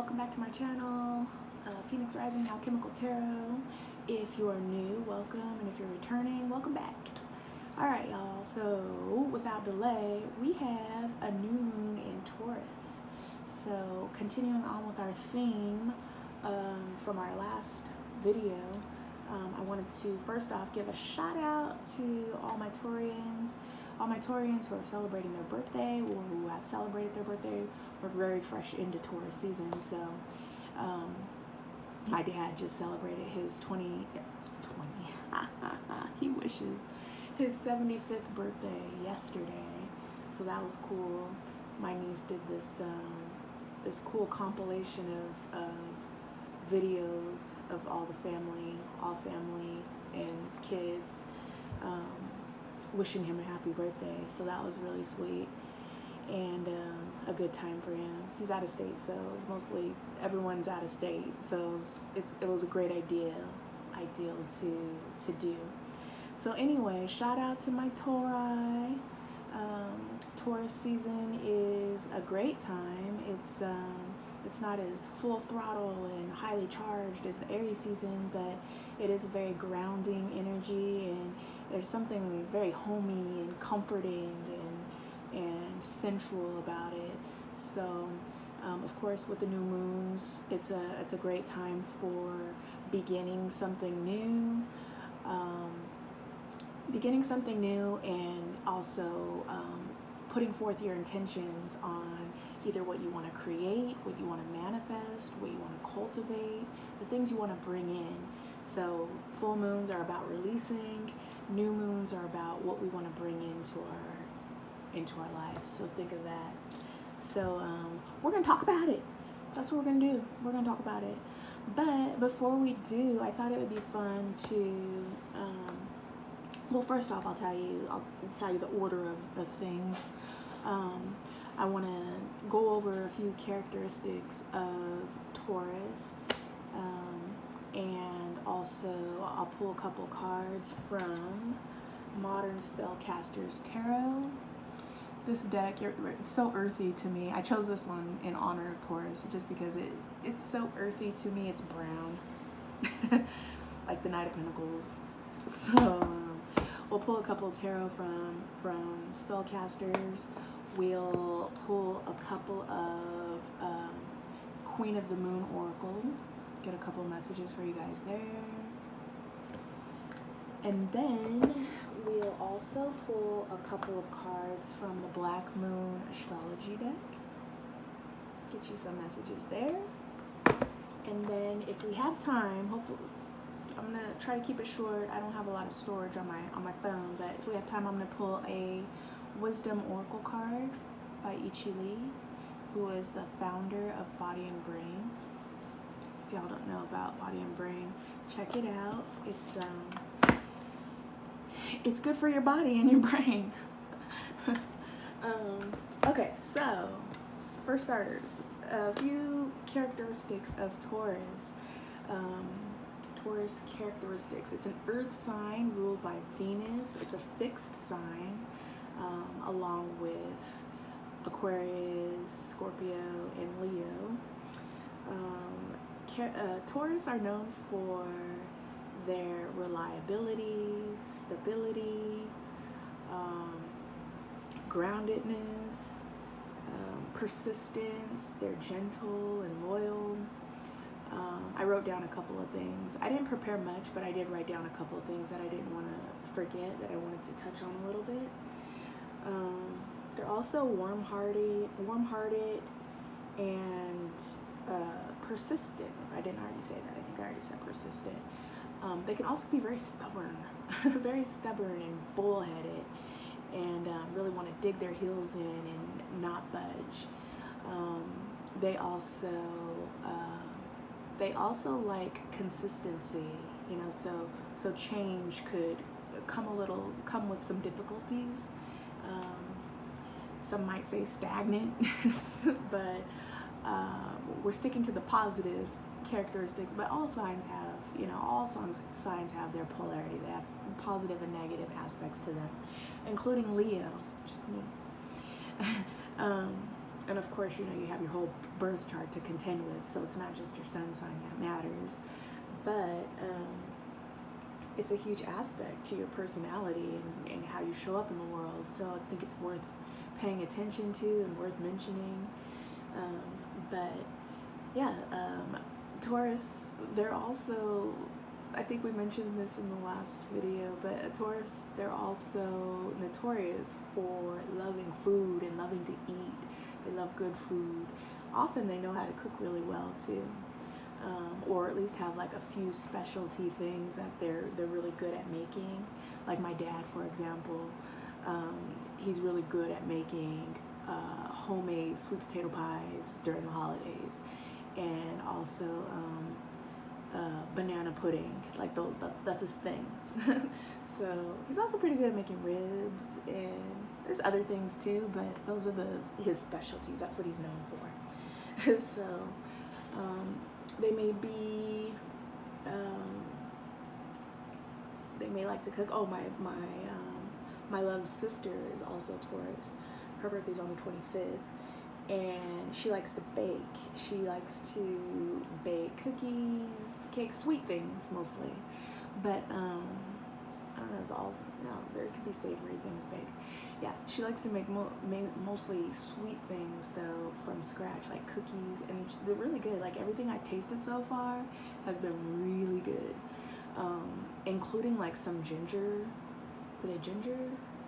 welcome back to my channel, Phoenix Rising Alchemical Tarot. If you are new, welcome, and if you're returning, welcome back. Alright y'all, so without delay, we have a new moon in Taurus. So continuing on with our theme from our last video, I wanted to first off give a shout out to all my Taurians who are celebrating their birthday or who have celebrated their birthday. We're very fresh into Taurus season, so my dad just celebrated his 20 he wishes his 75th birthday yesterday, so that was cool. My niece did this this cool compilation of videos of all family and kids wishing him a happy birthday, so that was really sweet and a good time for him. He's out of state, so it's mostly everyone's out of state, so it was a great ideal to do. So anyway, shout out to my Tauri. Taurus season is a great time. It's not as full throttle and highly charged as the Aries season, but it is a very grounding energy, and there's something very homey and comforting and sensual about it. So of course with the new moons, it's a great time for beginning something new, and also putting forth your intentions on either what you want to create, what you want to manifest, what you want to cultivate, the things you want to bring in. So full moons are about releasing, new moons are about what we want to bring into our lives. So think of that. So we're going to talk about it. That's what we're going to do. We're going to talk about it. But before we do, I thought it would be fun to well, first off, I'll tell you the order of things. I want to go over a few characteristics of Taurus, and also I'll pull a couple cards from Modern Spellcasters Tarot. This deck, it's so earthy to me. I chose this one in honor of Taurus just because it's so earthy to me. It's brown, like the Knight of Pentacles. So we'll pull a couple of tarot from spellcasters. We'll pull a couple of Queen of the Moon Oracle. Get a couple messages for you guys there. And then we'll also pull a couple of cards from the Black Moon Astrology deck. Get you some messages there. And then if we have time, hopefully, I'm gonna try to keep it short. I don't have a lot of storage on my phone, but if we have time, I'm gonna pull a Wisdom Oracle card by Ichi Lee, who is the founder of Body and Brain. If y'all don't know about Body and Brain, check it out. It's good for your body and your brain. Okay, so for starters, a few characteristics of Taurus. Taurus characteristics. It's an earth sign ruled by Venus. It's a fixed sign, along with Aquarius, Scorpio, and Leo. Taurus are known for their reliability, stability, groundedness, persistence. They're gentle and loyal. I wrote down a couple of things. I didn't prepare much, but I did write down a couple of things that I didn't want to forget, that I wanted to touch on a little bit. They're also warm-hearted and persistent. If I didn't already say that, I think I already said persistent. They can also be very stubborn, very stubborn and bullheaded, and really want to dig their heels in and not budge. They also like consistency, you know, so change could come with some difficulties. Some might say stagnant, but we're sticking to the positive characteristics. But all signs have their polarity. They have positive and negative aspects to them, including Leo, which is me. And of course, you know, you have your whole birth chart to contend with, so it's not just your sun sign that matters. But it's a huge aspect to your personality and how you show up in the world. So I think it's worth paying attention to and worth mentioning. But yeah, Taurus, they're also, I think we mentioned this in the last video, but Taurus, they're also notorious for loving food and loving to eat. They love good food. Often they know how to cook really well too. Or at least have like a few specialty things that they're really good at making. Like my dad, for example, he's really good at making homemade sweet potato pies during the holidays, and also banana pudding. Like that's his thing. So he's also pretty good at making ribs, and there's other things too, but those are his specialties. That's what he's known for. So they may be, they may like to cook. Oh, my love's sister is also Taurus. Her birthday's on the 25th, and she likes to bake. She likes to bake cookies, cakes, sweet things mostly. But I don't know. It's all no. There could be savory things baked. Yeah, she likes to make mostly sweet things though from scratch, like cookies, and they're really good. Like everything I've tasted so far has been really good, including like some ginger. Were they ginger?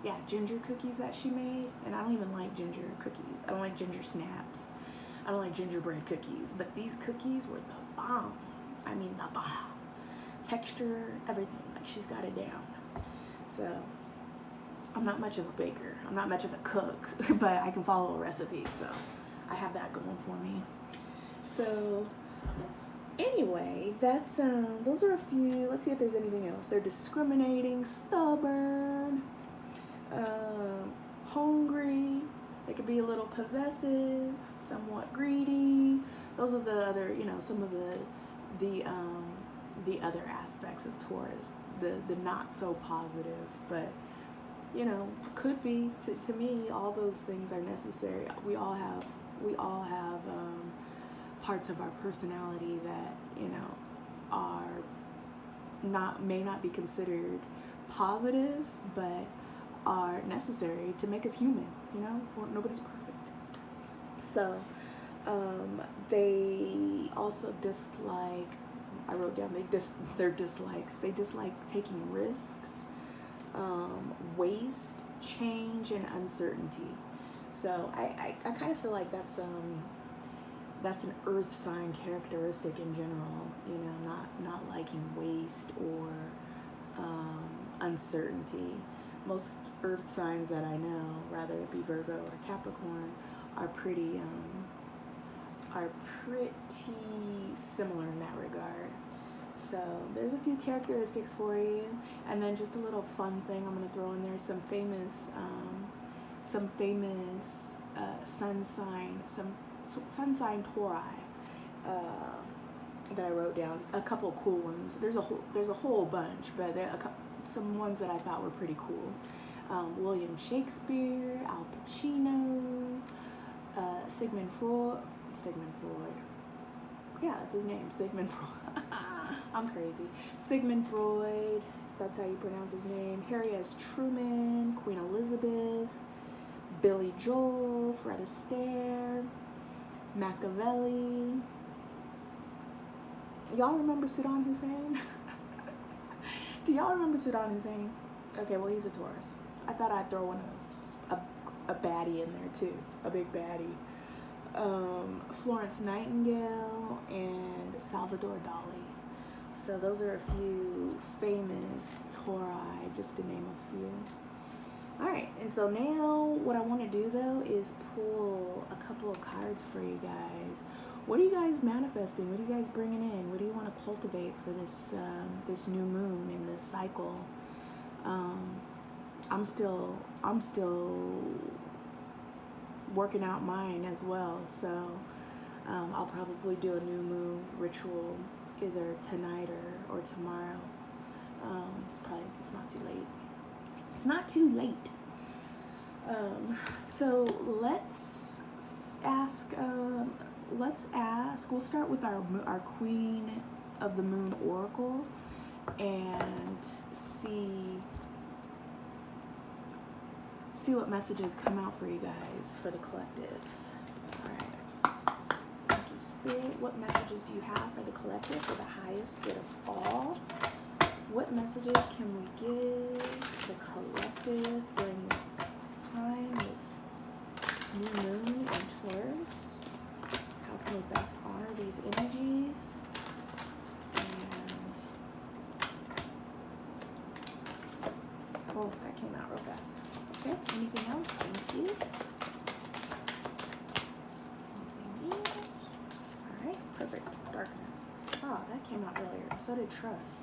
Yeah, ginger cookies that she made. And I don't even like ginger cookies. I don't like ginger snaps. I don't like gingerbread cookies. But these cookies were the bomb. I mean the bomb. Texture, everything. Like she's got it down. So I'm not much of a baker. I'm not much of a cook, but I can follow a recipe, so I have that going for me. So anyway, that's those are a few. Let's see if there's anything else. They're discriminating, stubborn, hungry. They could be a little possessive, somewhat greedy. Those are the other, you know, some of the other aspects of Taurus. The not so positive, but you know, could be to me. All those things are necessary. We all have parts of our personality that, you know, may not be considered positive, but are necessary to make us human. You know, nobody's perfect. So they also dislike. I wrote down their dislikes. They dislike taking risks, waste, change, and uncertainty. So I kind of feel like that's an earth sign characteristic in general. You know, not liking waste or uncertainty. Most earth signs that I know, whether it be Virgo or Capricorn, are pretty similar in that regard. So there's a few characteristics for you, and then just a little fun thing I'm going to throw in there. Some famous sun sign Tauri that I wrote down. A couple cool ones. There's a whole bunch, but there are some ones that I thought were pretty cool. William Shakespeare, Al Pacino, Sigmund Freud. Yeah, that's his name, Sigmund Freud. I'm crazy. Sigmund Freud, that's how you pronounce his name. Harry S. Truman, Queen Elizabeth, Billy Joel, Fred Astaire, Machiavelli. Y'all remember Saddam Hussein? Do y'all remember Saddam Hussein? Okay, well, he's a Taurus. I thought I'd throw in a baddie in there too, a big baddie. Florence Nightingale and Salvador Dali. So those are a few famous Tauri, just to name a few. Alright, and so now what I want to do though is pull a couple of cards for you guys. What are you guys manifesting? What are you guys bringing in? What do you want to cultivate for this this new moon in this cycle? I'm still working out mine as well, so I'll probably do a new moon ritual either tonight or tomorrow. It's not too late. It's not too late. So let's let's ask, we'll start with our Queen of the Moon Oracle and see what messages come out for you guys for the collective. All right. Thank you, Spirit. What messages do you have for the collective for the highest good of all? What messages can we give the collective during this time, this new moon in Taurus? How can we best honor these energies? And oh, that came out real fast. Okay, anything else? Thank you. Anything else? Alright, perfect. Darkness. Oh, that came out earlier. So did Trust.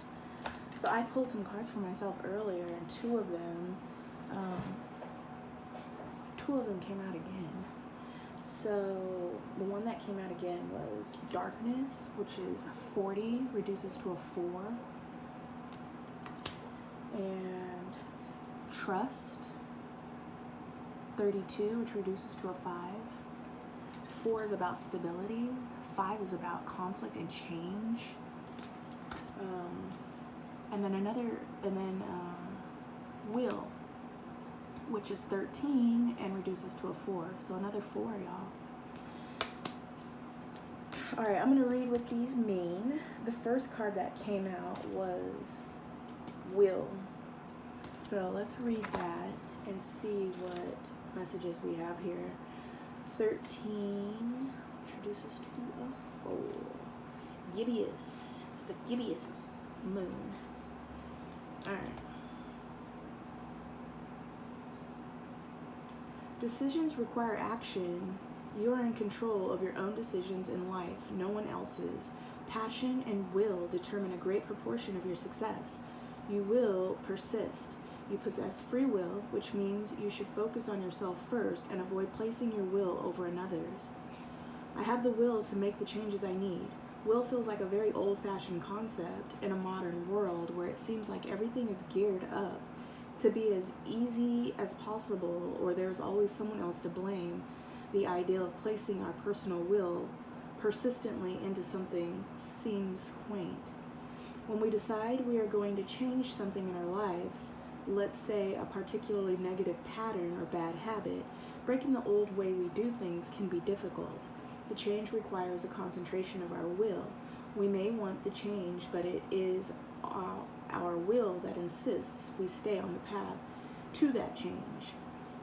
So I pulled some cards for myself earlier, and two of them came out again. So the one that came out again was Darkness, which is 40, reduces to a 4. And Trust, 32, which reduces to a 5. 4 is about stability. 5 is about conflict and change. And then Will, which is 13 and reduces to a 4. So another 4, y'all. All right, I'm going to read what these mean. The first card that came out was Will. So let's read that and see what messages we have here. 13, which reduces to a 4. Gibbous. It's the gibbous moon. All right. Decisions require action. You are in control of your own decisions in life, no one else's. Passion and will determine a great proportion of your success. You will persist. You possess free will, which means you should focus on yourself first and avoid placing your will over another's. I have the will to make the changes I need. Will feels like a very old-fashioned concept in a modern world where it seems like everything is geared up to be as easy as possible, or there's always someone else to blame. The idea of placing our personal will persistently into something seems quaint. When we decide we are going to change something in our lives, let's say a particularly negative pattern or bad habit, breaking the old way we do things can be difficult. The change requires a concentration of our will. We may want the change, but it is our will that insists we stay on the path to that change.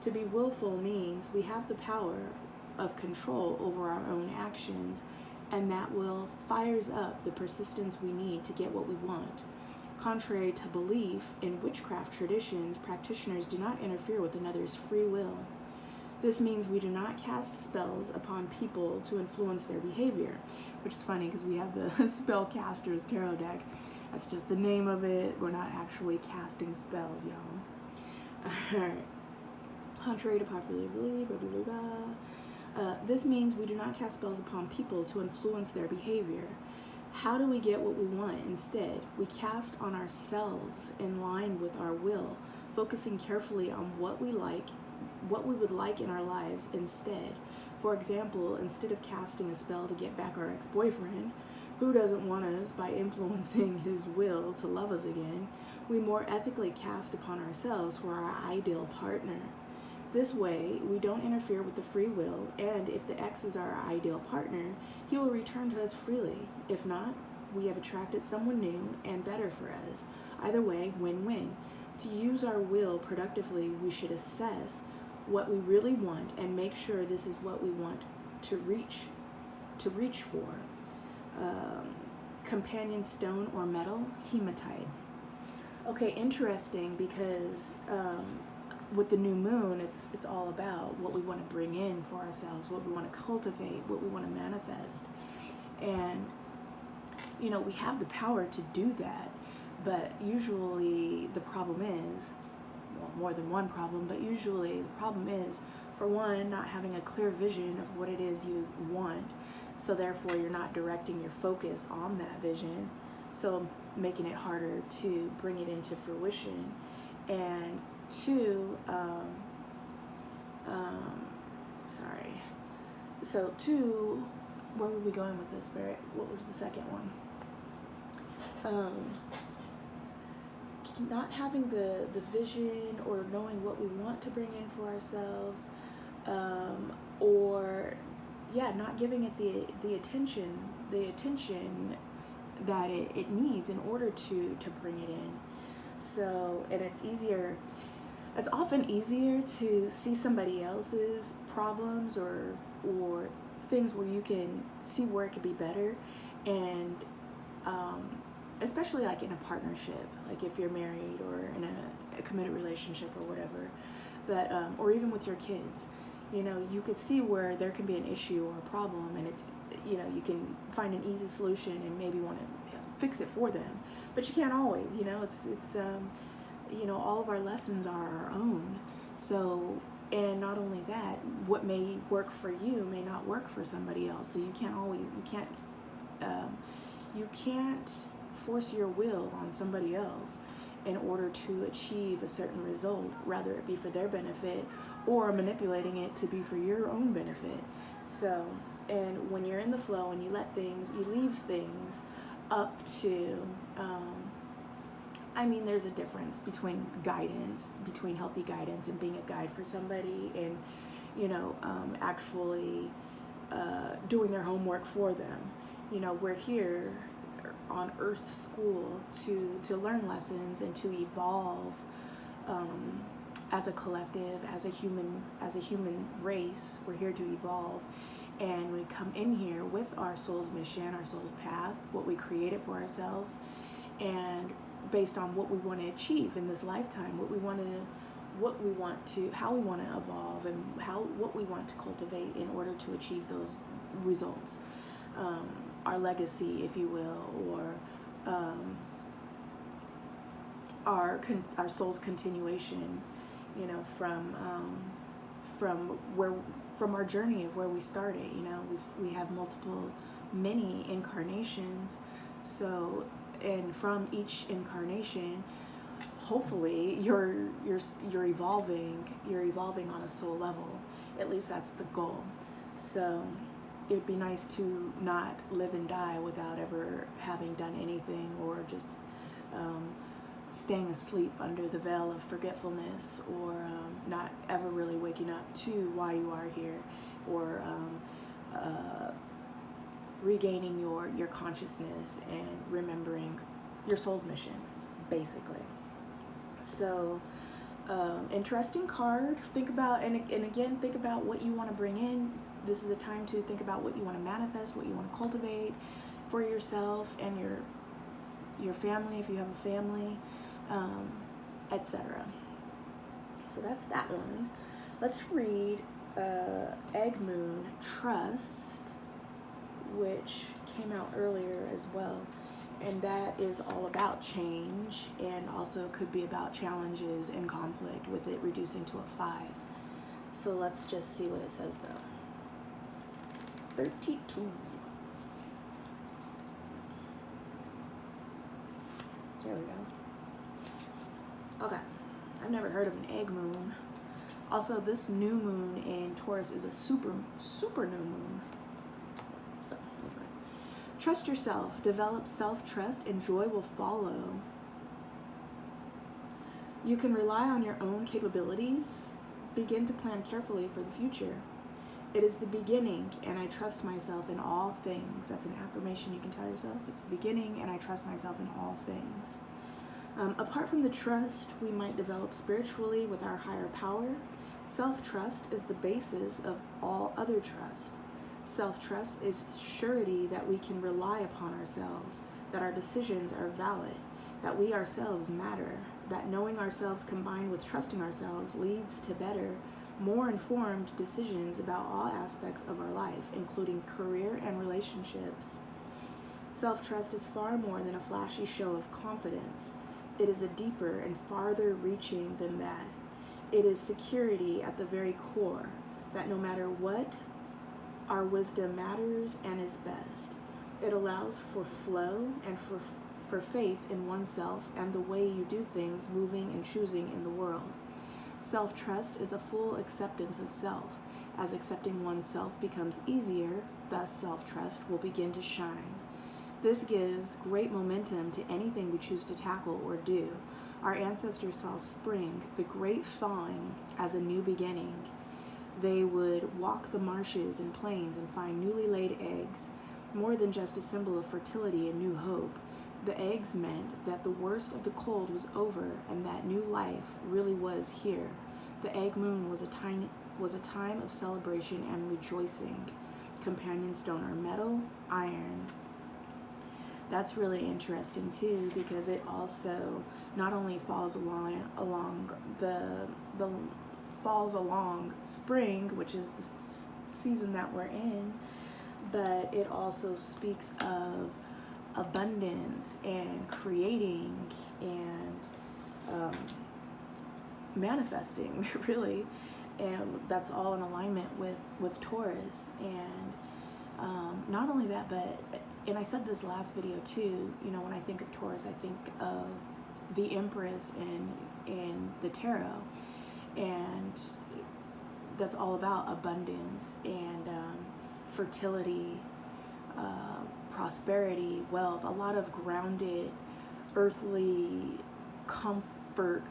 To be willful means we have the power of control over our own actions, and that will fires up the persistence we need to get what we want. Contrary to belief in witchcraft traditions, practitioners do not interfere with another's free will. This means we do not cast spells upon people to influence their behavior, which is funny because we have the Spellcasters Tarot deck. That's just the name of it. We're not actually casting spells, y'all. Alright. Contrary to popular belief, blah, blah, blah, blah. This means we do not cast spells upon people to influence their behavior. How do we get what we want instead? We cast on ourselves in line with our will, focusing carefully on what we would like in our lives instead. For example, instead of casting a spell to get back our ex-boyfriend, who doesn't want us by influencing his will to love us again, we more ethically cast upon ourselves for our ideal partner. This way, we don't interfere with the free will, and if the ex is our ideal partner, he will return to us freely. If not, we have attracted someone new and better for us. Either way, win-win. To use our will productively, we should assess what we really want and make sure this is what we want to reach for. Companion stone or metal, hematite. Okay, interesting, because with the new moon, it's all about what we want to bring in for ourselves, what we want to cultivate, what we want to manifest. And, you know, we have the power to do that, but usually the problem is, well, more than one problem, but usually the problem is, for one, not having a clear vision of what it is you want. So therefore, you're not directing your focus on that vision, so making it harder to bring it into fruition. And two, So two, where were we going with this, Spirit? What was the second one? Not having the vision or knowing what we want to bring in for ourselves, or not giving it the attention that it needs in order to bring it in. So, and it's often easier to see somebody else's problems or things where you can see where it could be better, and especially like in a partnership, like if you're married or in a committed relationship or whatever, but or even with your kids, you could see where there can be an issue or a problem, and it's, you can find an easy solution and maybe want to fix it for them, but you can't always, it's all of our lessons are our own. So, and not only that, what may work for you may not work for somebody else. So you can't force your will on somebody else in order to achieve a certain result, rather it be for their benefit or manipulating it to be for your own benefit. So, and when you're in the flow and you leave things up to, there's a difference between healthy guidance and being a guide for somebody, and, actually doing their homework for them. We're here on Earth School to learn lessons and to evolve as a collective, as a human race. We're here to evolve, and we come in here with our soul's mission, our soul's path, what we created for ourselves, and based on what we want to achieve in this lifetime, how we want to evolve, and what we want to cultivate in order to achieve those results. Our legacy, if you will, or our soul's continuation, from our journey of where we started. We have many incarnations. So, and from each incarnation, hopefully you're evolving on a soul level. At least that's the goal. So it'd be nice to not live and die without ever having done anything, or just staying asleep under the veil of forgetfulness, or not ever really waking up to why you are here, or regaining your consciousness and remembering your soul's mission, basically. So, interesting card. Think about, and again, think about what you want to bring in. This is a time to think about what you want to manifest, what you want to cultivate for yourself and your family, if you have a family, etc. So that's that one. Let's read Egg Moon Trust, which came out earlier as well. And that is all about change, and also could be about challenges and conflict, with it reducing to a 5. So let's just see what it says though. 32. There we go. Okay. I've never heard of an egg moon. Also, this new moon in Taurus is a super new moon. So, anyway. Trust yourself. Develop self-trust, and joy will follow. You can rely on your own capabilities. Begin to plan carefully for the future. It is the beginning, and I trust myself in all things. That's an affirmation you can tell yourself. It's the beginning, and I trust myself in all things. Apart from the trust we might develop spiritually with our higher power, self-trust is the basis of all other trust. Self-trust is surety that we can rely upon ourselves, that our decisions are valid, that we ourselves matter, that knowing ourselves combined with trusting ourselves leads to better, more informed decisions about all aspects of our life, including career and relationships. Self-trust is far more than a flashy show of confidence. It is a deeper and farther reaching than that. It is security at the very core, that no matter what, our wisdom matters and is best. It allows for flow and for faith in oneself and the way you do things, moving and choosing in the world. Self-trust is a full acceptance of self As accepting oneself becomes easier, thus self-trust will begin to shine. This gives great momentum to anything we choose to tackle or do. Our ancestors saw spring, the great thawing, as a new beginning. They would walk the marshes and plains and find newly laid eggs, more than just a symbol of fertility and new hope. The eggs meant that the worst of the cold was over and that new life really was here. The egg moon was a time of celebration and rejoicing. Companion stone are metal, iron. That's really interesting too, because it also not only falls along spring, which is the season that we're in, but it also speaks of abundance and creating and manifesting, really. And that's all in alignment with Taurus. And not only that, but, and I said this last video too, you know, when I think of Taurus, I think of the Empress in the tarot. And that's all about abundance and fertility, prosperity, wealth, a lot of grounded, earthly comfort,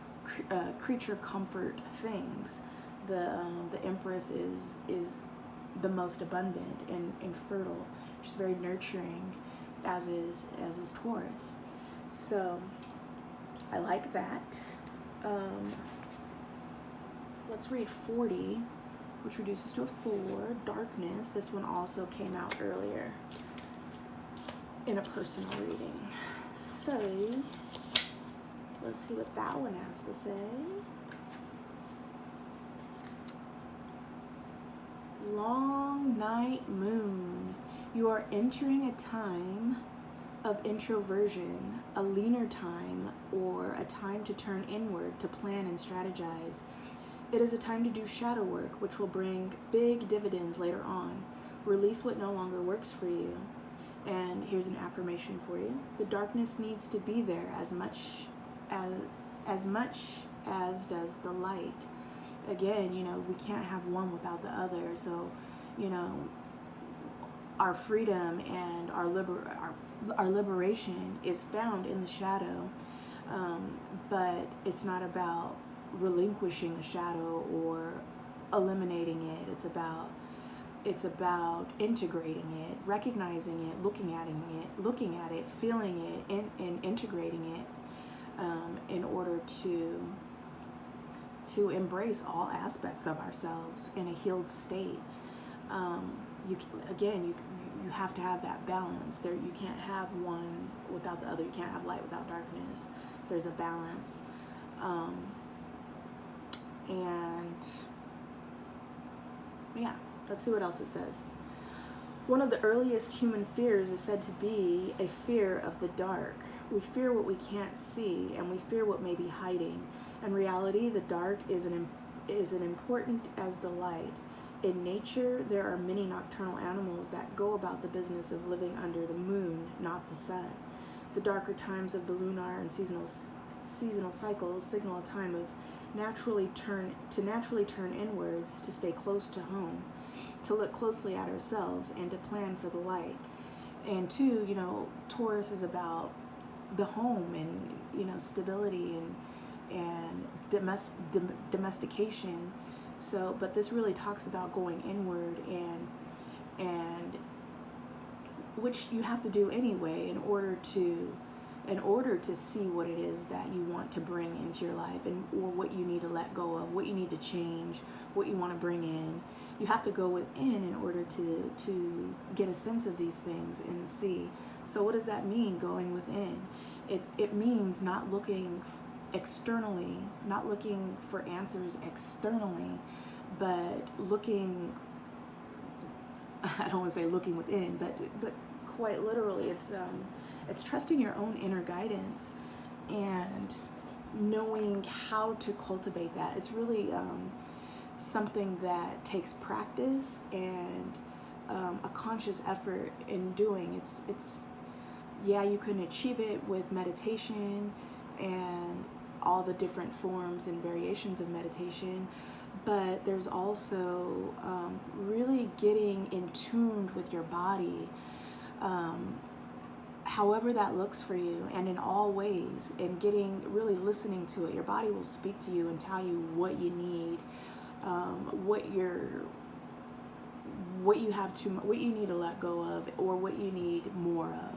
creature comfort things. The Empress is the most abundant and fertile. She's very nurturing, as is Taurus. So I like that. Let's read 40, which reduces to a 4, darkness. This one also came out earlier in a personal reading. So let's see what that one has to say. Long night moon. You are entering a time of introversion, a leaner time, or a time to turn inward to plan and strategize. It is a time to do shadow work, which will bring big dividends later on. Release what no longer works for you. And here's an affirmation for you. The darkness needs to be there as much as does the light. Again, you know, we can't have one without the other. So, you know, our freedom and our liberation is found in the shadow. But it's not about relinquishing a shadow or eliminating it. It's about integrating it, recognizing it, looking at it, feeling it, and integrating it in order to embrace all aspects of ourselves in a healed state. You have to have that balance. You can't have one without the other. You can't have light without darkness. There's a balance. And yeah, let's see what else it says. One of the earliest human fears is said to be a fear of the dark. We fear what we can't see, and we fear what may be hiding. In reality, the dark is as important as the light. In nature, there are many nocturnal animals that go about the business of living under the moon, not the sun. The darker times of the lunar and seasonal cycles signal a time of naturally turn inwards, to stay close to home, to look closely at ourselves, and to plan for the light. And two, you know, Taurus is about the home and, you know, stability and domestication. So, but this really talks about going inward and which you have to do anyway in order to see what it is that you want to bring into your life, and or what you need to let go of, what you need to change, what you want to bring in. You have to go within in order to get a sense of these things and see. So what does that mean, going within? It means not looking externally, not looking for answers externally, but looking, I don't want to say looking within, but quite literally, it's trusting your own inner guidance and knowing how to cultivate that. It's really something that takes practice and a conscious effort in doing. It's yeah, you can achieve it with meditation and all the different forms and variations of meditation, but there's also really getting in tune with your body, however that looks for you, and in all ways, and really listening to it. Your body will speak to you and tell you what you need, what you need to let go of, or what you need more of,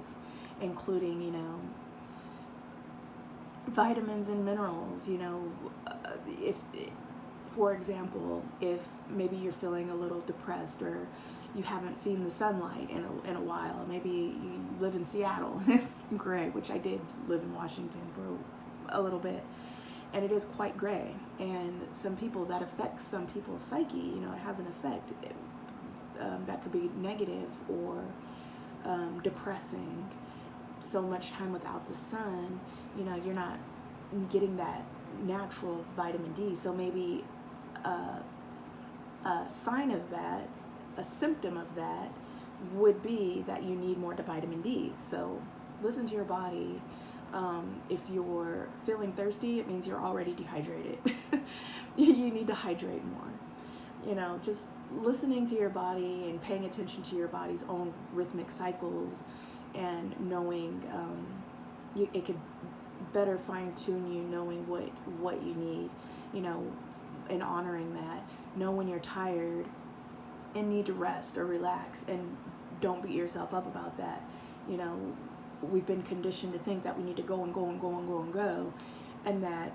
including, vitamins and minerals. If, for example, if maybe you're feeling a little depressed, or you haven't seen the sunlight in a while, maybe you live in Seattle and it's gray, which I did live in Washington for a little bit, and it is quite gray, and that affects some people's psyche. It has an effect that could be negative or depressing. So much time without the sun, you're not getting that natural vitamin D. So maybe a sign of that, a symptom of that, would be that you need more vitamin D. So listen to your body. If you're feeling thirsty, it means you're already dehydrated. You need to hydrate more. Just listening to your body and paying attention to your body's own rhythmic cycles, and knowing it could better fine-tune you, knowing what you need, and honoring that. Know when you're tired and need to rest or relax, and don't beat yourself up about that. We've been conditioned to think that we need to go and go and go and go and go, and that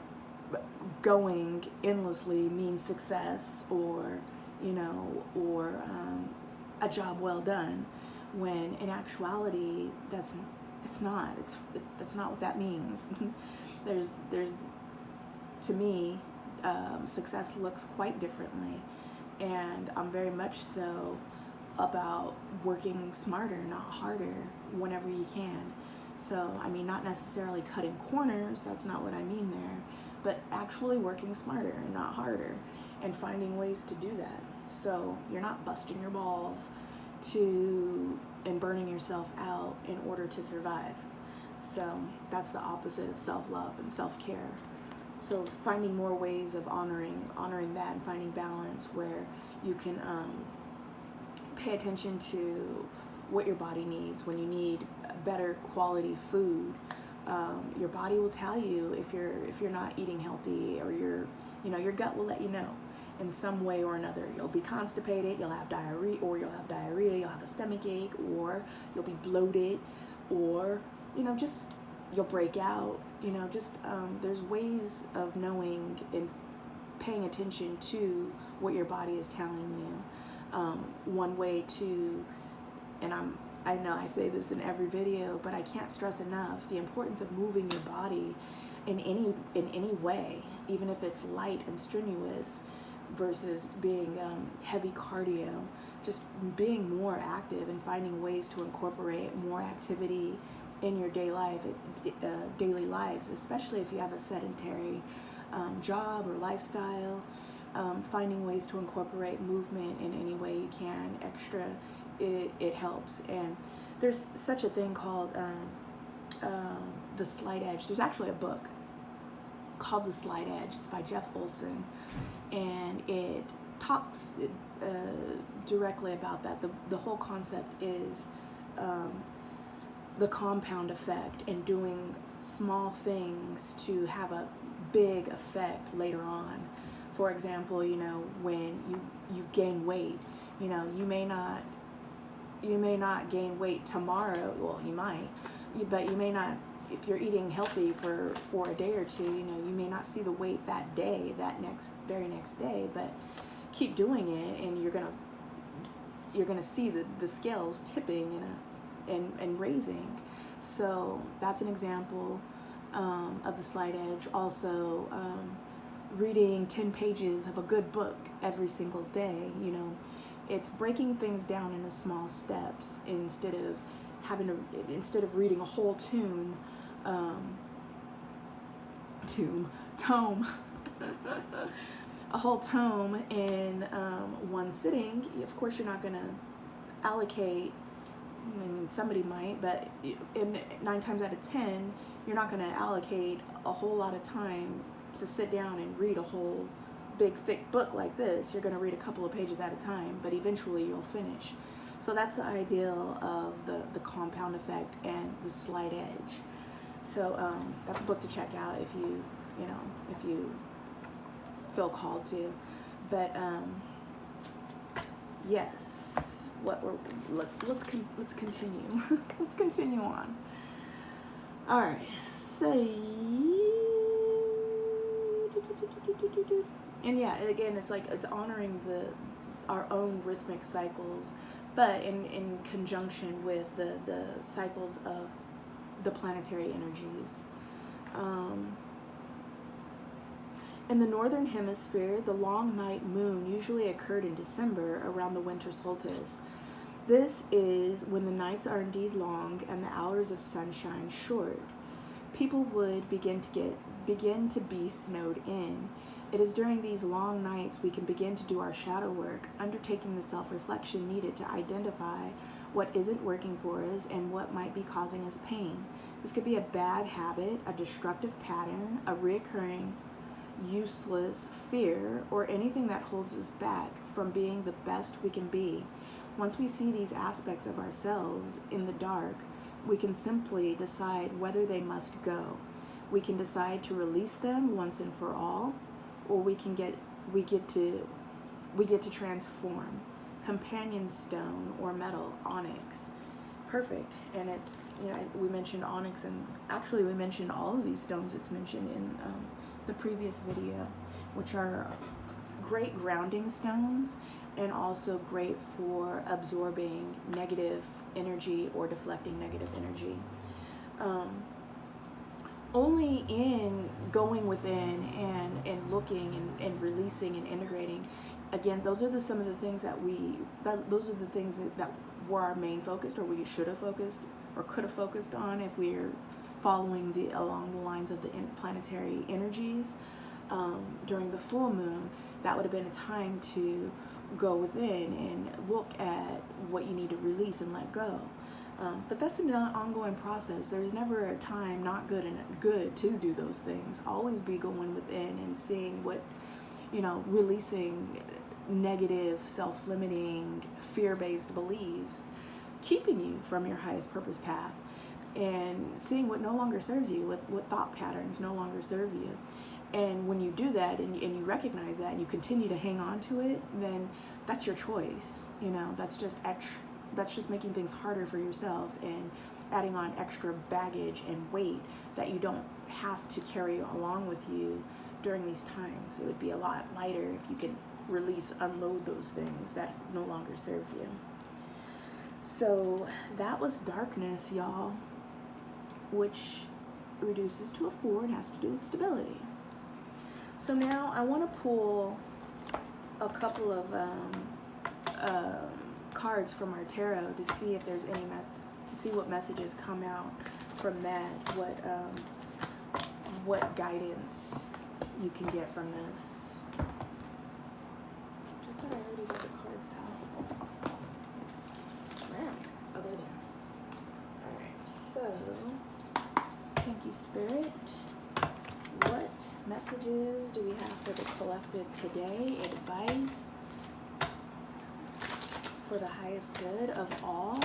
going endlessly means success, or a job well done, when in actuality that's not what that means. there's to me, success looks quite differently, and I'm very much so about working smarter, not harder, whenever you can. So not necessarily cutting corners, that's not what I mean there, but actually working smarter and not harder, and finding ways to do that, so you're not busting your balls and burning yourself out in order to survive. So that's the opposite of self-love and self-care. So finding more ways of honoring that, and finding balance where you can pay attention to what your body needs. When you need better quality food, your body will tell you if you're not eating healthy, or your gut will let you know in some way or another. You'll be constipated, you'll have diarrhea, you'll have a stomach ache, or you'll be bloated, or you'll break out. There's ways of knowing and paying attention to what your body is telling you. One way to, and I know I say this in every video, but I can't stress enough the importance of moving your body in any way, even if it's light and strenuous, versus being heavy cardio. Just being more active and finding ways to incorporate more activity in your daily lives, especially if you have a sedentary job or lifestyle. Finding ways to incorporate movement in any way you can extra, it helps. And there's such a thing called the slight edge. There's actually a book called The Slight Edge. It's by Jeff Olson, and it talks directly about that. The whole concept is the compound effect, and doing small things to have a big effect later on. For example, when you gain weight, you may not gain weight tomorrow. Well, you might, but you may not. If you're eating healthy for a day or two, you may not see the weight that day, very next day, but keep doing it, and you're gonna see the scales tipping and raising. So that's an example of the slight edge. Also, reading 10 pages of a good book every single day. It's breaking things down into small steps instead of reading a whole tome a whole tome in one sitting. Of course, you're not going to allocate. Somebody might, but in 9 times out of 10, you're not going to allocate a whole lot of time to sit down and read a whole big thick book like this, you're going to read a couple of pages at a time, but eventually you'll finish. So that's the ideal of the compound effect and the slight edge. So that's a book to check out if you feel called to. But yes, let's continue. Let's continue on. All right, so and yeah, again, it's like it's honoring our own rhythmic cycles, but in conjunction with the cycles of the planetary energies. In the northern hemisphere, the long night moon usually occurred in December around the winter solstice. This is when the nights are indeed long and the hours of sunshine short. People would begin to be snowed in. It is during these long nights we can begin to do our shadow work, undertaking the self-reflection needed to identify what isn't working for us and what might be causing us pain. This could be a bad habit, a destructive pattern, a recurring useless fear, or anything that holds us back from being the best we can be. Once we see these aspects of ourselves in the dark, we can simply decide whether they must go. We can decide to release them once and for all, or we get to transform. Companion stone or metal, onyx. Perfect. And it's, we mentioned onyx, and actually we mentioned all of these stones it's mentioned in the previous video, which are great grounding stones and also great for absorbing negative energy or deflecting negative energy. Only in going within and looking and releasing and integrating, again, those are some of the things that were our main focus, or we should have focused or could have focused on if we're following along the lines of the planetary energies. During the full moon, that would have been a time to go within and look at what you need to release and let go. But that's an ongoing process. There's never a time not good and good to do those things. Always be going within and seeing what, releasing negative, self-limiting, fear-based beliefs, keeping you from your highest purpose path, and seeing what no longer serves you, what thought patterns no longer serve you. And when you do that and you recognize that and you continue to hang on to it, then that's your choice. That's just making things harder for yourself and adding on extra baggage and weight that you don't have to carry along with you during these times. It would be a lot lighter if you could unload those things that no longer serve you. So that was darkness, y'all, which reduces to a 4 and has to do with stability. So now I want to pull a couple of cards from our tarot to see if there's any to see what messages come out from that, what guidance you can get from this. I thought I already had the cards out. Oh, they're there. Alright, so thank you, Spirit. What messages do we have for the collective today? Advice for the highest good of all.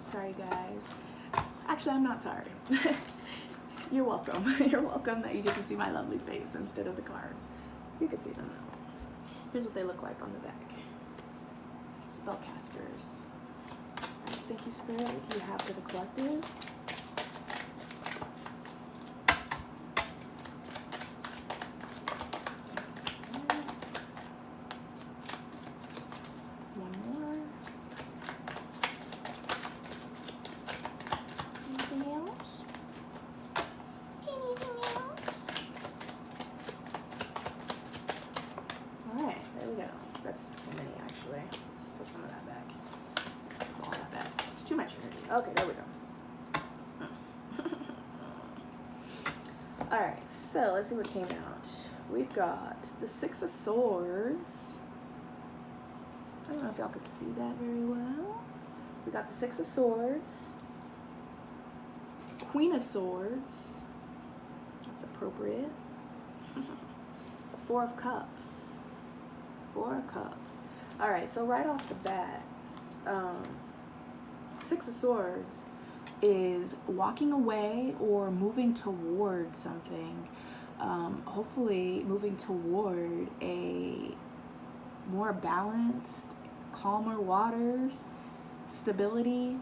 Sorry, guys. Actually, I'm not sorry. You're welcome. You're welcome that you get to see my lovely face instead of the cards. You can see them now. Here's what they look like on the back. Spellcasters. Right, thank you, Spirit. What do you have for the collective? Okay, there we go. Alright, so let's see what came out. We've got the 6 of Swords. I don't know if y'all could see that very well. We got the 6 of Swords, Queen of Swords, That's appropriate. Four of Cups. Four of Cups. All right, so right off the bat, Six of Swords is walking away or moving toward something. Hopefully moving toward a more balanced, calmer waters, stability.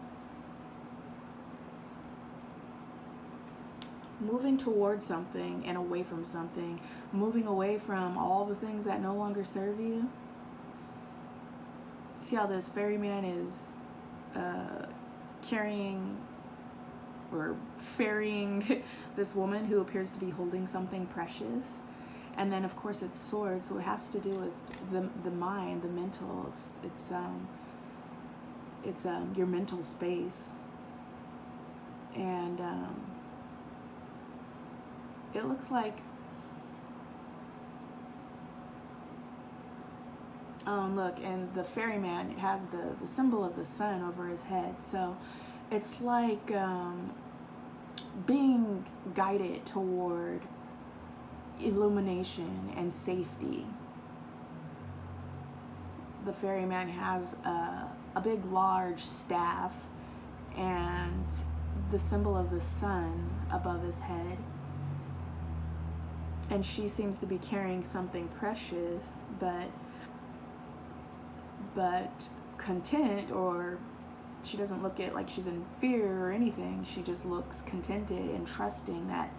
Moving towards something and away from something. Moving away from all the things that no longer serve you. See how this ferryman is carrying or ferrying this woman who appears to be holding something precious. And then of course it's swords, so it has to do with the mind, the mental. It's your mental space. And it looks like look, and the ferryman, it has the symbol of the sun over his head. So it's like being guided toward illumination and safety. The ferryman has a big, large staff and the symbol of the sun above his head. And she seems to be carrying something precious, but content, or she doesn't look it like she's in fear or anything. She just looks contented and trusting that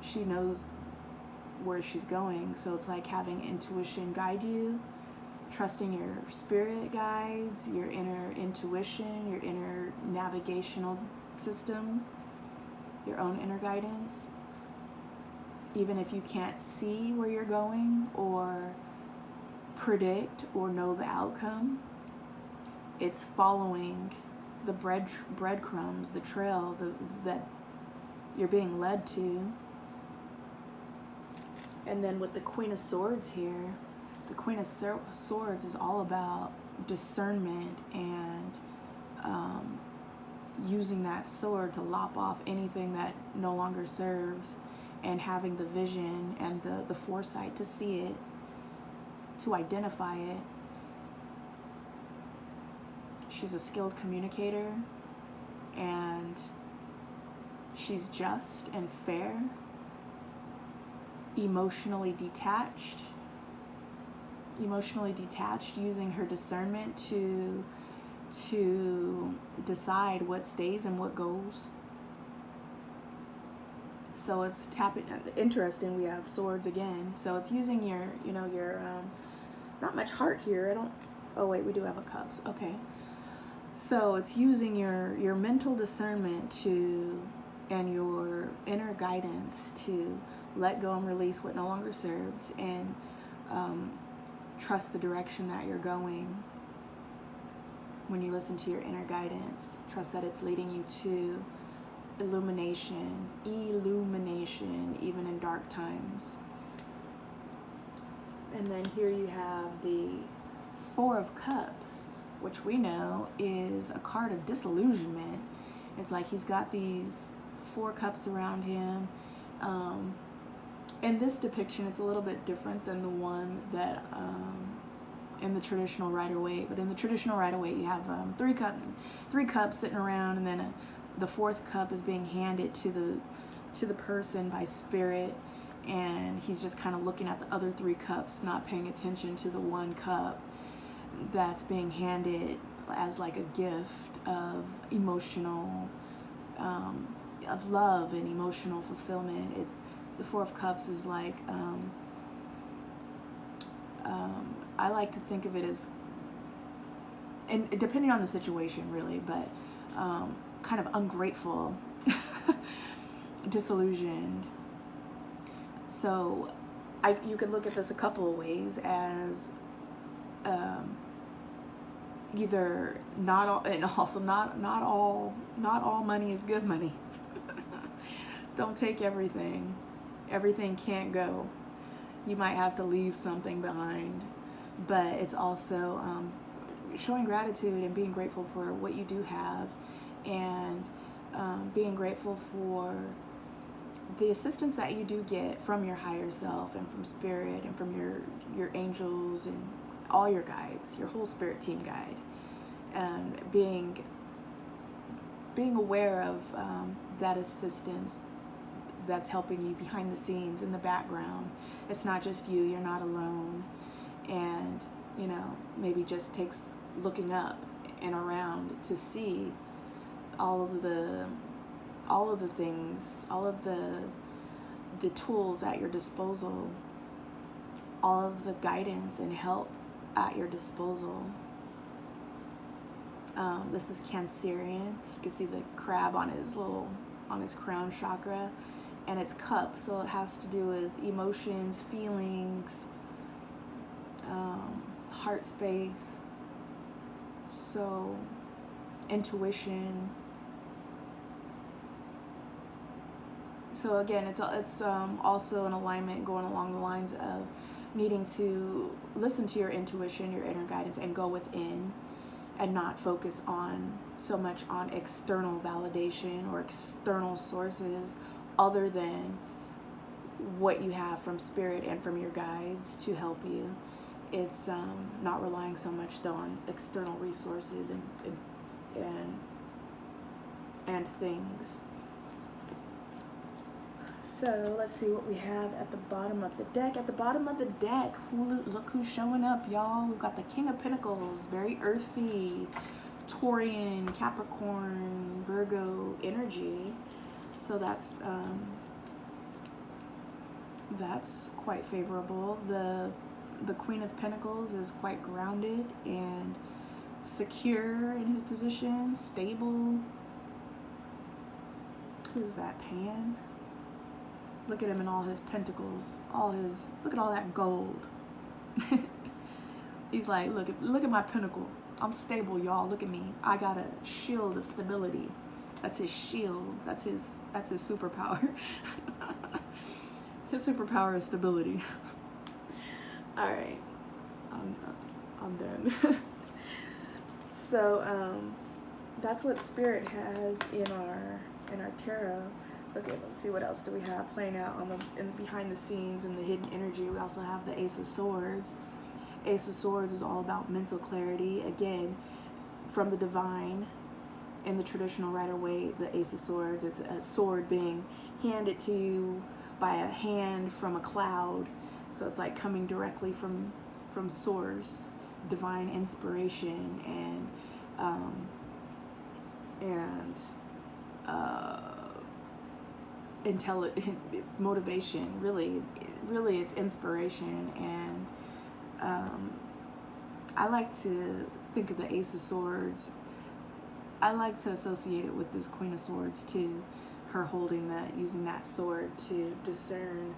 she knows where she's going. So it's like having intuition guide you, trusting your spirit guides, your inner intuition, your inner navigational system, your own inner guidance. Even if you can't see where you're going or predict or know the outcome, it's following the breadcrumbs, the trail that you're being led to. And then with the Queen of Swords here, the Queen of Swords is all about discernment and using that sword to lop off anything that no longer serves, and having the vision and the foresight to see it, to identify it. She's a skilled communicator, and she's just and fair, emotionally detached, using her discernment to decide what stays and what goes. So it's interesting, we have swords again. So it's using your not much heart here. Oh wait, we do have a cups. Okay. So it's using your mental discernment and your inner guidance to let go and release what no longer serves, and trust the direction that you're going. When you listen to your inner guidance, trust that it's leading you to illumination, even in dark times. And then here you have the Four of Cups, which we know is a card of disillusionment. It's like he's got these 4 cups around him. In this depiction, it's a little bit different than the one that in the traditional Rider-Waite. But in the traditional Rider-Waite, you have 3 cups sitting around, and then the 4th cup is being handed to the person by spirit, and he's just kind of looking at the other 3 cups, not paying attention to the 1 cup that's being handed as like a gift of emotional, of love and emotional fulfillment. It's the 4 of Cups is like, I like to think of it as, and depending on the situation really, but kind of ungrateful, disillusioned. So you could look at this a couple of ways, as either not all, and also not all money is good money. Don't take everything. Everything can't go. You might have to leave something behind, but it's also showing gratitude and being grateful for what you do have, and being grateful for the assistance that you do get from your higher self and from spirit and from your angels and all your guides, your whole spirit team guide, and being aware of that assistance that's helping you behind the scenes in the background. It's not just you, you're not alone. And maybe just takes looking up and around to see all of the things, all of the tools at your disposal, all of the guidance and help at your disposal. This is Cancerian. You can see the crab on his crown chakra, and it's cup, so it has to do with emotions, feelings, heart space, so intuition. So again, it's also an alignment going along the lines of needing to listen to your intuition, your inner guidance, and go within, and not focus so much on external validation or external sources other than what you have from spirit and from your guides to help you. It's not relying so much though on external resources and things. So let's see what we have at the bottom of the deck. At the bottom of the deck, look who's showing up, y'all. We've got the King of Pentacles, very earthy, Taurian, Capricorn, Virgo energy. So that's quite favorable. The Queen of Pentacles is quite grounded and secure in his position, stable. Who's that, Pan? Look at him in all his pentacles, look at all that gold. He's like, look at my pinnacle. I'm stable, y'all. Look at me. I got a shield of stability. That's his shield. That's his superpower. His superpower is stability. All right, I'm done. So that's what Spirit has in our tarot. Okay, let's see what else do we have playing out behind the scenes in the hidden energy. We also have the Ace of Swords. Ace of Swords is all about mental clarity. Again, from the divine. In the traditional Rider-Waite, the Ace of Swords, it's a sword being handed to you by a hand from a cloud. So it's like coming directly from source, divine inspiration and intelligent motivation. Really it's inspiration. And I like to think of the Ace of Swords. I like to associate it with this Queen of Swords too. Her using that sword to discern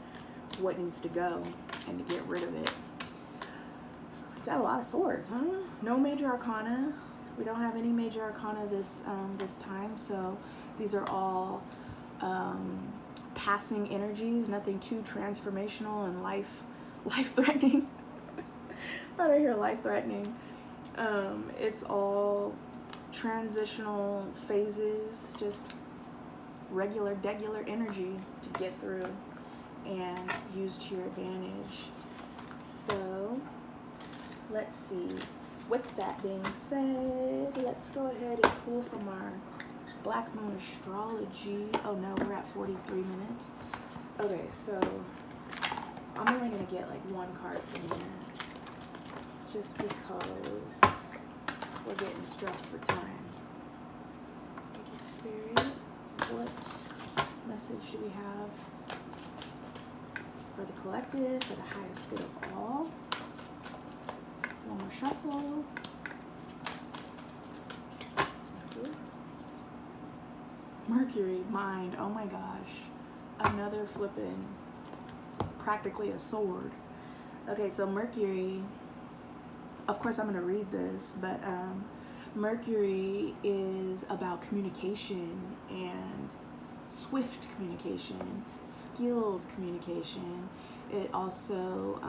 what needs to go and to get rid of it. Got a lot of swords, huh? No major arcana. We don't have any major arcana this time, so these are all passing energies, nothing too transformational and life-threatening. But I hear life-threatening. It's all transitional phases, just regular energy to get through and use to your advantage. So let's see. With that being said, let's go ahead and pull from our Black Moon astrology. Oh no, we're at 43 minutes. Okay, so I'm only gonna get like one card from here, just because we're getting stressed for time. Thank you, Spirit. What message do we have for the collective, for the highest good of all? One more shuffle. Mercury, mind, oh my gosh. Another flippin', practically a sword. Okay, so Mercury, of course I'm going to read this, but Mercury is about communication and swift communication, skilled communication. It also,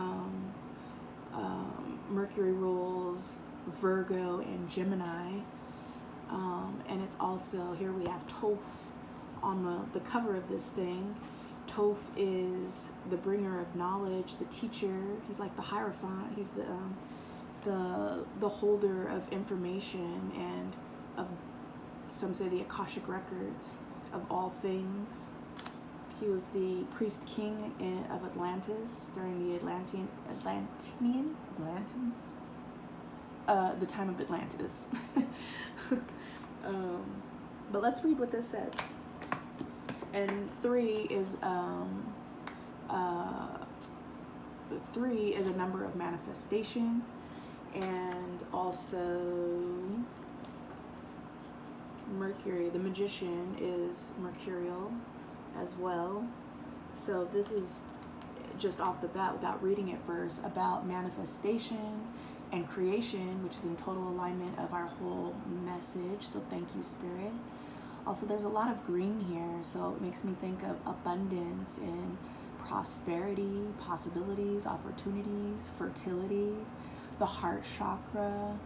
Mercury rules Virgo and Gemini. And it's also, here we have Thoth on the cover of this thing, Thoth is the bringer of knowledge, the teacher. He's like the Hierophant. He's the holder of information and of, some say, the Akashic records of all things. He was the priest king of Atlantis during the the time of Atlantis. But let's read what this says. And 3 is a number of manifestation, and also Mercury, the magician, is mercurial as well. So this is just off the bat, without reading it first, about manifestation and creation, which is in total alignment of our whole message. So thank you, Spirit. Also, there's a lot of green here, so it makes me think of abundance and prosperity, possibilities, opportunities, fertility, the heart chakra.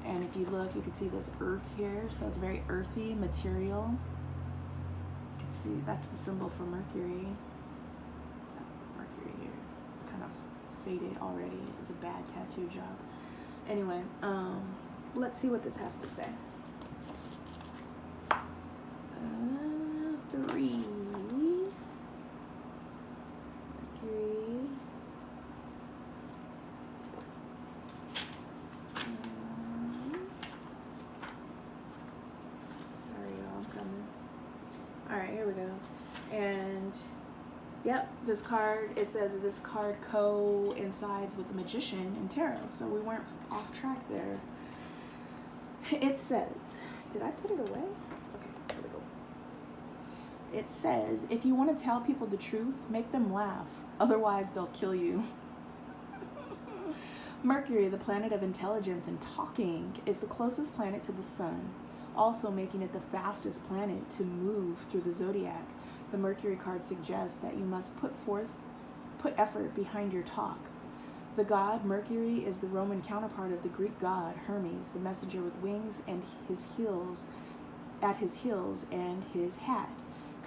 And if you look, you can see this earth here, so it's very earthy material. You can see that's the symbol for Mercury. Mercury here. It's kind of faded already. It was a bad tattoo job. Anyway, let's see what this has to say. 3. Mercury. Sorry, y'all, I'm coming. Alright, here we go. And, yep, this card, it says this card coincides with the Magician in Tarot, so we weren't off track there. It says, did I put it away? It says, if you want to tell people the truth, make them laugh. Otherwise, they'll kill you. Mercury, the planet of intelligence and talking, is the closest planet to the sun, also making it the fastest planet to move through the zodiac. The Mercury card suggests that you must put effort behind your talk. The god Mercury is the Roman counterpart of the Greek god Hermes, the messenger with wings and his heels and his hat.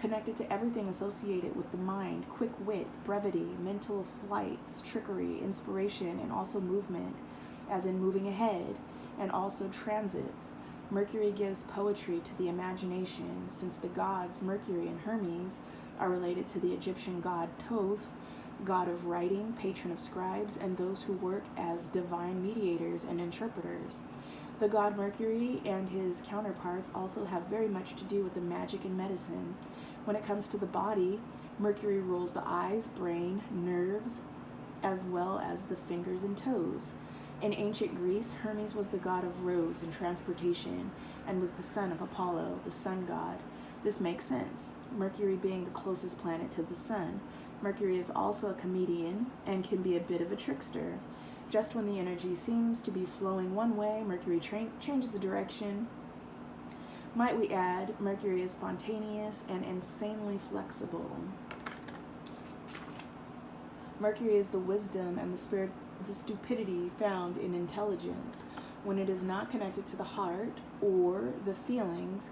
Connected to everything associated with the mind, quick wit, brevity, mental flights, trickery, inspiration, and also movement, as in moving ahead, and also transits. Mercury gives poetry to the imagination, since the gods Mercury and Hermes are related to the Egyptian god Thoth, god of writing, patron of scribes, and those who work as divine mediators and interpreters. The god Mercury and his counterparts also have very much to do with the magic and medicine. When it comes to the body, Mercury rules the eyes, brain, nerves, as well as the fingers and toes. In ancient Greece, Hermes was the god of roads and transportation, and was the son of Apollo, the sun god. This makes sense, Mercury being the closest planet to the sun. Mercury is also a comedian and can be a bit of a trickster. Just when the energy seems to be flowing one way, Mercury changes the direction. Might we add, Mercury is spontaneous and insanely flexible. Mercury is the wisdom and the stupidity found in intelligence. When it is not connected to the heart or the feelings,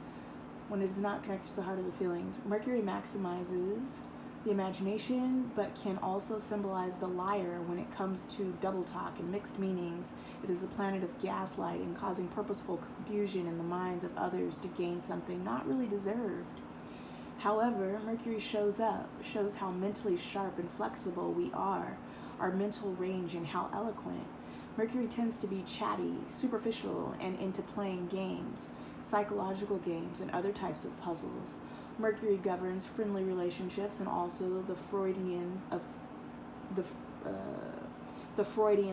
Mercury maximizes the imagination, but can also symbolize the liar when it comes to double talk and mixed meanings. It is the planet of gaslighting, causing purposeful confusion in the minds of others to gain something not really deserved. However, Mercury shows how mentally sharp and flexible we are, our mental range, and how eloquent. Mercury tends to be chatty, superficial, and into playing games, psychological games, and other types of puzzles. Mercury governs friendly relationships and also the Freudian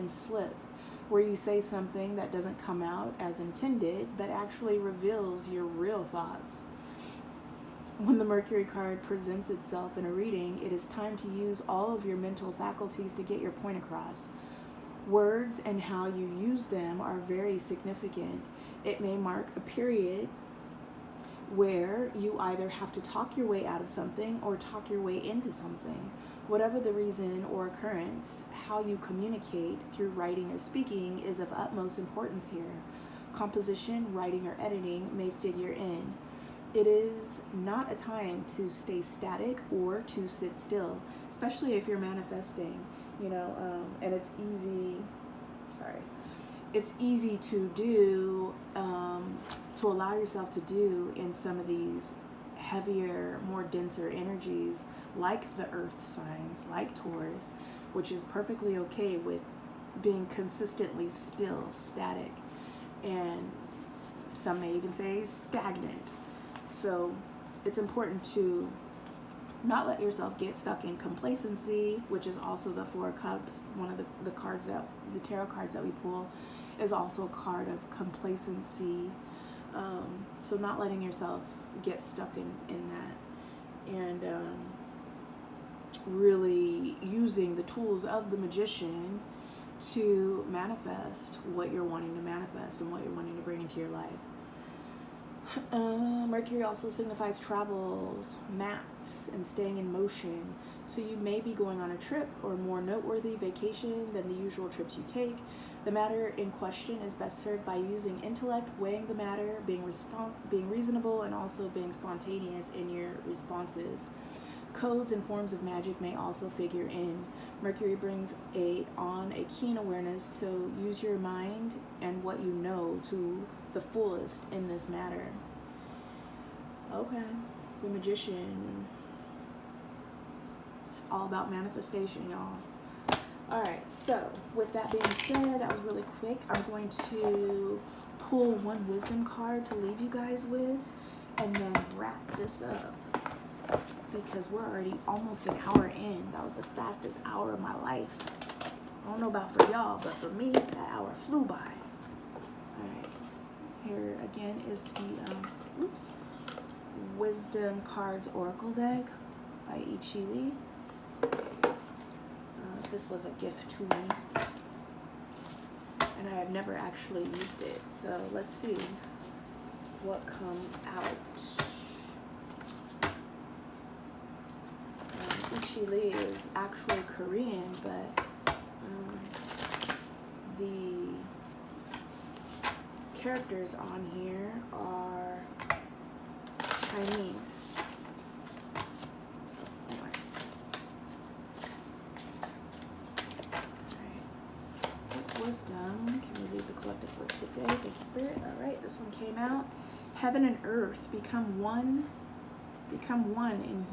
slip, where you say something that doesn't come out as intended, but actually reveals your real thoughts. When the Mercury card presents itself in a reading, it is time to use all of your mental faculties to get your point across. Words and how you use them are very significant. It may mark a period where you either have to talk your way out of something or talk your way into something. Whatever the reason or occurrence, how you communicate through writing or speaking is of utmost importance here. Composition, writing, or editing may figure in. it is not a time to stay static or to sit still, especially if you're manifesting, and it's easy, it's easy to do, to allow yourself to do in some of these heavier, more denser energies like the earth signs, like Taurus, which is perfectly okay with being consistently still, static, and some may even say stagnant. So it's important to not let yourself get stuck in complacency, which is also the Four of Cups. One of the cards that, the tarot cards that we pull, is also a card of complacency. So not letting yourself get stuck in that. And really using the tools of the magician to manifest what you're wanting to manifest and what you're wanting to bring into your life. Mercury also signifies travels, maps, and staying in motion. So you may be going on a trip or more noteworthy vacation than the usual trips you take. The matter in question is best served by using intellect, weighing the matter, being reasonable, and also being spontaneous in your responses. Codes and forms of magic may also figure in. Mercury brings on a keen awareness, so use your mind and what you know to the fullest in this matter. Okay, the magician. It's all about manifestation, y'all. Alright, so with that being said, that was really quick. I'm going to pull one wisdom card to leave you guys with and then wrap this up, because we're already almost an hour in. That was the fastest hour of my life. I don't know about for y'all, but for me, that hour flew by. Alright, here again is the Wisdom Cards Oracle deck by Ichili. This was a gift to me, and I have never actually used it, so let's see what comes out. Ichili is actually Korean, but the characters on here are Chinese. Wisdom. Can we leave the collective for today? Thank you, Spirit. All right, this one came out. Heaven and earth become one. Become one in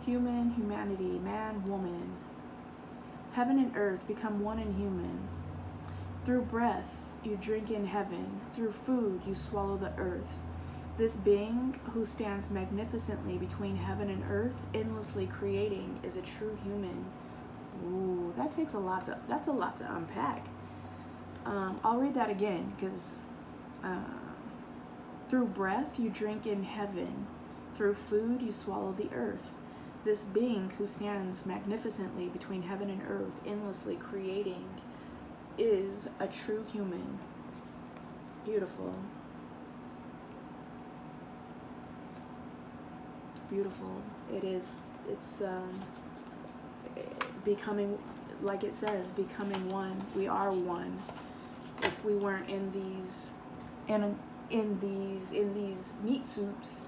humanity, man, woman. Heaven and earth become one in human. Through breath, you drink in heaven. Through food, you swallow the earth. This being who stands magnificently between heaven and earth, endlessly creating, is a true human. Ooh, that's a lot to unpack. I'll read that again, because through breath you drink in heaven, through food you swallow the earth. This being who stands magnificently between heaven and earth, endlessly creating, is a true human. Beautiful. Beautiful. It's becoming, like it says, becoming one. We are one. If we weren't in these meat suits,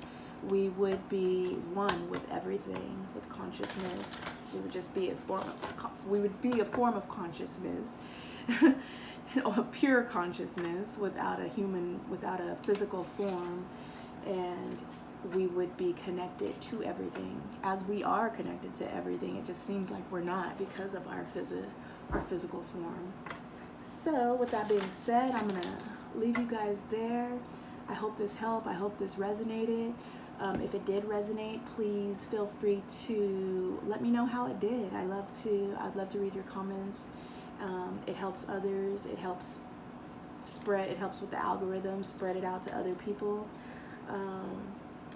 we would be one with everything, with consciousness. We would just be a form of consciousness, a pure consciousness without a physical form, and we would be connected to everything, as we are connected to everything. It just seems like we're not because of our physical form. So with that being said, I'm gonna leave you guys there. I hope this helped. I hope this resonated. If it did resonate, please feel free to let me know how it did. I'd love to read your comments. It helps others. It helps with the algorithm, spread it out to other people.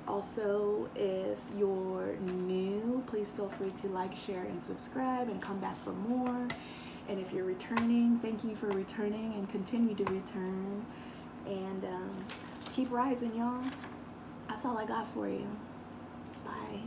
Also, if you're new, please feel free to like, share, and subscribe, and come back for more. And if you're returning, thank you for returning, and continue to return. And keep rising, y'all. That's all I got for you. Bye.